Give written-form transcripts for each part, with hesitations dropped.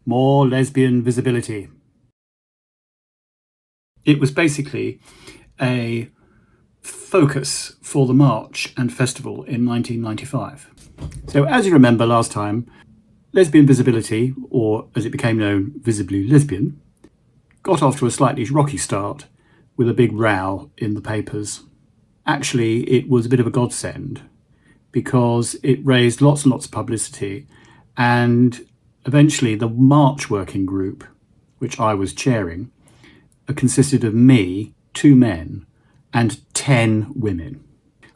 more lesbian visibility. It was basically a focus for the march and festival in 1995. So as you remember last time, Lesbian Visibility, or as it became known, Visibly Lesbian, got off to a slightly rocky start with a big row in the papers. Actually, it was a bit of a godsend because it raised lots and lots of publicity, and eventually the March working group, which I was chairing, consisted of me, 2 men, and 10 women.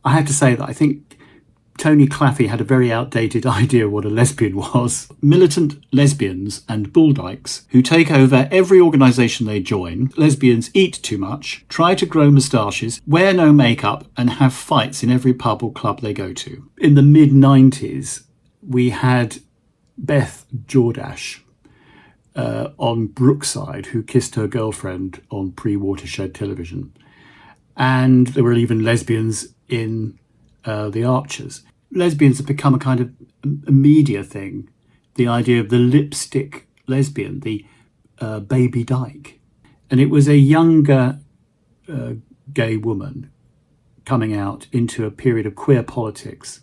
I have to say that I think Tony Claffey had a very outdated idea what a lesbian was. Militant lesbians and bull dykes who take over every organisation they join. Lesbians eat too much, try to grow moustaches, wear no makeup, and have fights in every pub or club they go to. In the mid-90s, we had Beth Jordash on Brookside, who kissed her girlfriend on pre-Watershed television. And there were even lesbians in the Archers. Lesbians have become a kind of a media thing. The idea of the lipstick lesbian, the baby dyke. And it was a younger gay woman coming out into a period of queer politics.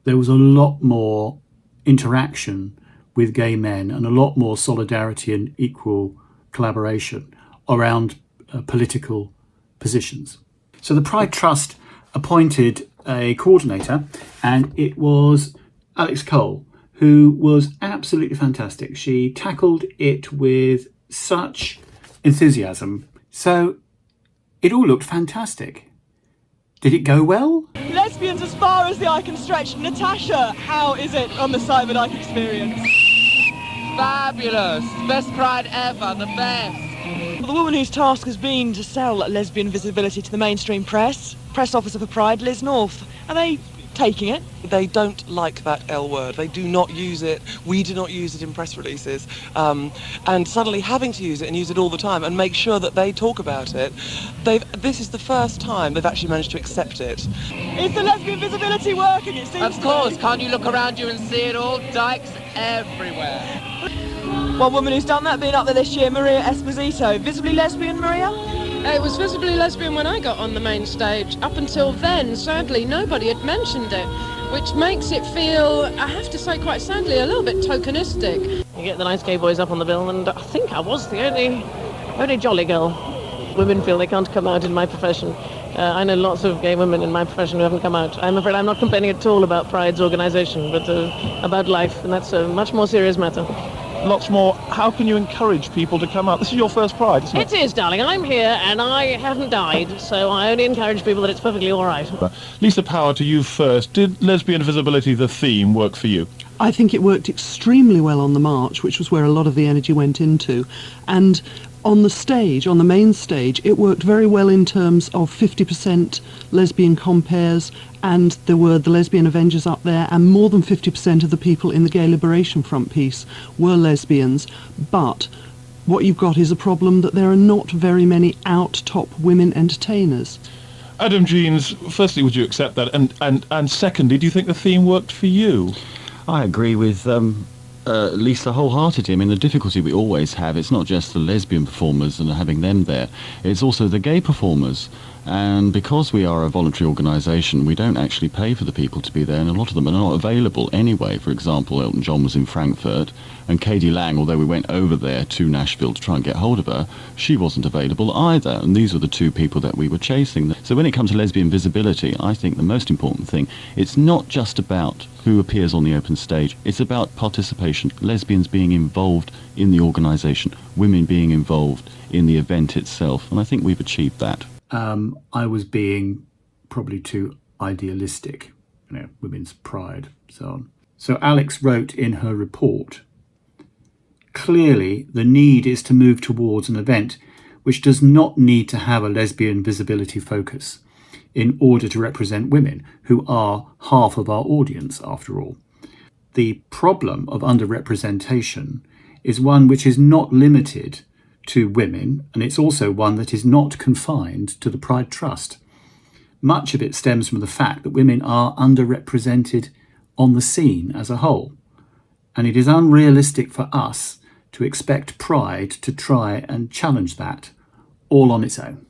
There was a lot more interaction with gay men and a lot more solidarity and equal collaboration around political positions. So the Pride Trust appointed a coordinator, and it was Alex Cole, who was absolutely fantastic. She tackled it with such enthusiasm. So it all looked fantastic. Did it go well? Lesbians as far as the eye can stretch. Natasha, how is it on the Cyber Dyke experience? Fabulous! Best Pride ever, the best! Well, the woman whose task has been to sell lesbian visibility to the mainstream press officer for Pride, Liz North, are they taking it? They don't like that L word. They do not use it. We do not use it in press releases. And suddenly having to use it and use it all the time and make sure that they talk about it, this is the first time they've actually managed to accept it. Is the lesbian visibility working? It seems Of course, can't you look around you and see it all? Dykes everywhere. One woman who's done that, being up there this year, Maria Esposito. Visibly Lesbian, Maria? It was Visibly Lesbian when I got on the main stage. Up until then, sadly, nobody had mentioned it, which makes it feel, I have to say quite sadly, a little bit tokenistic. You get the nice gay boys up on the bill, and I think I was the only jolly girl. Women feel they can't come out in my profession. I know lots of gay women in my profession who haven't come out. I'm afraid I'm not complaining at all about Pride's organisation, but about life, and that's a much more serious matter. Lots more. How can you encourage people to come out? This is your first Pride, isn't it? It is, darling. I'm here and I haven't died, so I only encourage people that it's perfectly all right. Lisa Power, to you first. Did Lesbian Visibility, the theme, work for you? I think it worked extremely well on the march, which was where a lot of the energy went into. And on the stage, on the main stage, it worked very well in terms of 50% lesbian compares, and there were the Lesbian Avengers up there, and more than 50% of the people in the Gay Liberation Front piece were lesbians. But what you've got is a problem that there are not very many out-top women entertainers. Adam Jeans, firstly, would you accept that? And secondly, do you think the theme worked for you? I agree with Lisa wholeheartedly. I mean, the difficulty we always have, it's not just the lesbian performers and having them there, it's also the gay performers. And because we are a voluntary organisation, we don't actually pay for the people to be there, and a lot of them are not available anyway. For example, Elton John was in Frankfurt, and Katie Lang, although we went over there to Nashville to try and get hold of her, she wasn't available either, and these were the two people that we were chasing. So when it comes to lesbian visibility, I think the most important thing, it's not just about who appears on the open stage, it's about participation, lesbians being involved in the organisation, women being involved in the event itself, and I think we've achieved that. I was being probably too idealistic, women's pride, so on. So Alex wrote in her report, clearly the need is to move towards an event which does not need to have a lesbian visibility focus in order to represent women, who are half of our audience after all. The problem of underrepresentation is one which is not limited to women, and it's also one that is not confined to the Pride Trust. Much of it stems from the fact that women are underrepresented on the scene as a whole, and it is unrealistic for us to expect Pride to try and challenge that all on its own.